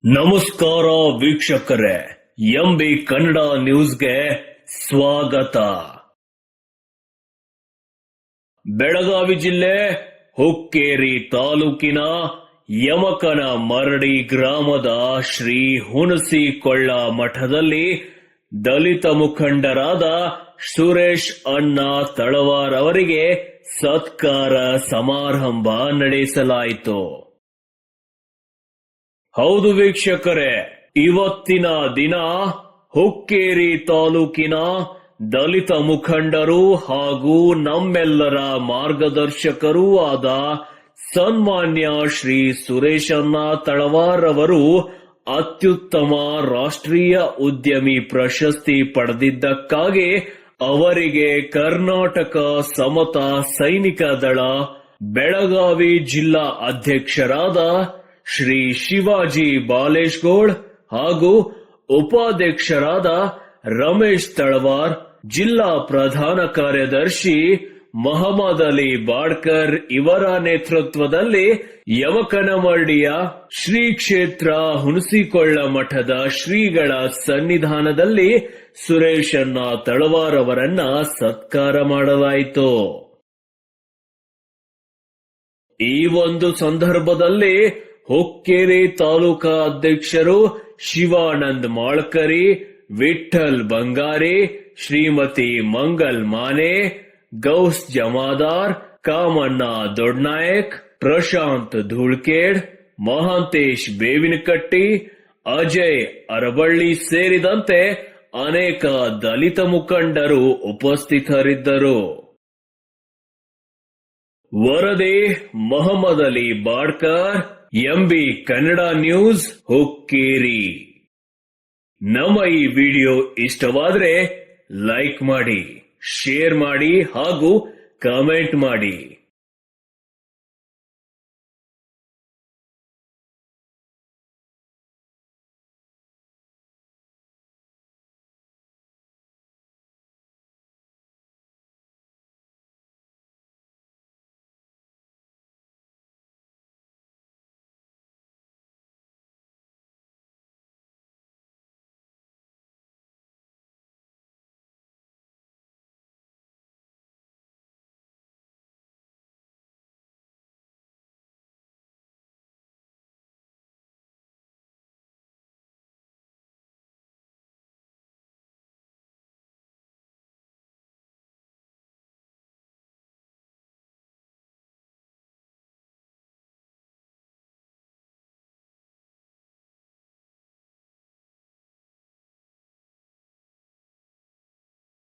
ನಮಸ್ಕಾರ ವೀಕ್ಷಕರೇ, ಎಂಬಿ ಕನ್ನಡ ನ್ಯೂಸ್ಗೆ ಸ್ವಾಗತ. ಬೆಳಗಾವಿ ಜಿಲ್ಲೆ ಹುಕ್ಕೇರಿ ತಾಲೂಕಿನ ಯಮಕನ ಮರಡಿ ಗ್ರಾಮದ ಶ್ರೀ ಹುಣಸಿಕೊಳ್ಳ ಮಠದಲ್ಲಿ ದಲಿತ ಮುಖಂಡರಾದ ಸುರೇಶ್ ಅಣ್ಣ ತಳವಾರ್ ಅವರಿಗೆ ಸತ್ಕಾರ ಸಮಾರಂಭ ನಡೆಸಲಾಯಿತು. ಹೌದು ವೀಕ್ಷಕರೇ, ಇವತ್ತಿನ ದಿನ ಹುಕ್ಕೇರಿ ತಾಲೂಕಿನ ದಲಿತ ಮುಖಂಡರು ಹಾಗೂ ನಮ್ಮೆಲ್ಲರ ಮಾರ್ಗದರ್ಶಕರೂ ಆದ ಸನ್ಮಾನ್ಯ ಶ್ರೀ ಸುರೇಶಣ್ಣ ತಳವಾರ್ ಅವರು ಅತ್ಯುತ್ತಮ ರಾಷ್ಟ್ರೀಯ ಉದ್ಯಮಿ ಪ್ರಶಸ್ತಿ ಪಡೆದಿದ್ದಕ್ಕಾಗಿ ಅವರಿಗೆ ಕರ್ನಾಟಕ ಸಮತಾ ಸೈನಿಕ ದಳ ಬೆಳಗಾವಿ ಜಿಲ್ಲಾ ಅಧ್ಯಕ್ಷರಾದ ಶ್ರೀ ಶಿವಾಜಿ ಬಾಲೇಶ್ಗೌಡ್ ಹಾಗೂ ಉಪಾಧ್ಯಕ್ಷರಾದ ರಮೇಶ್ ತಳವಾರ್, ಜಿಲ್ಲಾ ಪ್ರಧಾನ ಕಾರ್ಯದರ್ಶಿ ಮಹಮ್ಮದ್ ಅಲಿ ಬಾಡ್ಕರ್ ಇವರ ನೇತೃತ್ವದಲ್ಲಿ ಯಮಕನಮರಡಿಯ ಶ್ರೀ ಕ್ಷೇತ್ರ ಹುಣಸಿಕೊಳ್ಳ ಮಠದ ಶ್ರೀಗಳ ಸನ್ನಿಧಾನದಲ್ಲಿ ಸುರೇಶಣ್ಣ ತಳವಾರ್ ಅವರನ್ನ ಸತ್ಕಾರ ಮಾಡಲಾಯಿತು. ಈ ಒಂದು ಸಂದರ್ಭದಲ್ಲಿ ಹುಕ್ಕೇರಿ ತಾಲೂಕಾ ಅಧ್ಯಕ್ಷರು ಶಿವಾನಂದ್ ಮಾಳ್ಕರಿ, ವಿಠ್ಠಲ್ ಬಂಗಾರಿ, ಶ್ರೀಮತಿ ಮಂಗಲ್ ಮಾನೆ, ಗೌಸ್ ಜಮಾದಾರ್, ಕಾಮಣ್ಣ ದೊಡ್ನಾಯಕ್, ಪ್ರಶಾಂತ್ ಧೂಳ್ಕೇಡ್, ಮಹಾಂತೇಶ್ ಬೇವಿನಕಟ್ಟಿ, ಅಜಯ್ ಅರಬಳ್ಳಿ ಸೇರಿದಂತೆ ಅನೇಕ ದಲಿತ ಮುಖಂಡರು ಉಪಸ್ಥಿತರಿದ್ದರು. ವರದಿ ಮಹಮ್ಮದ್ ಅಲಿ ಬಾಡ್ಕರ್, ಎಂಬಿ ಕನ್ನಡ ನ್ಯೂಸ್, ಹುಕ್ಕೇರಿ. ನಮ್ಮ ಈ ವಿಡಿಯೋ ಇಷ್ಟವಾದ್ರೆ ಲೈಕ್ ಮಾಡಿ, ಶೇರ್ ಮಾಡಿ ಹಾಗೂ ಕಾಮೆಂಟ್ ಮಾಡಿ.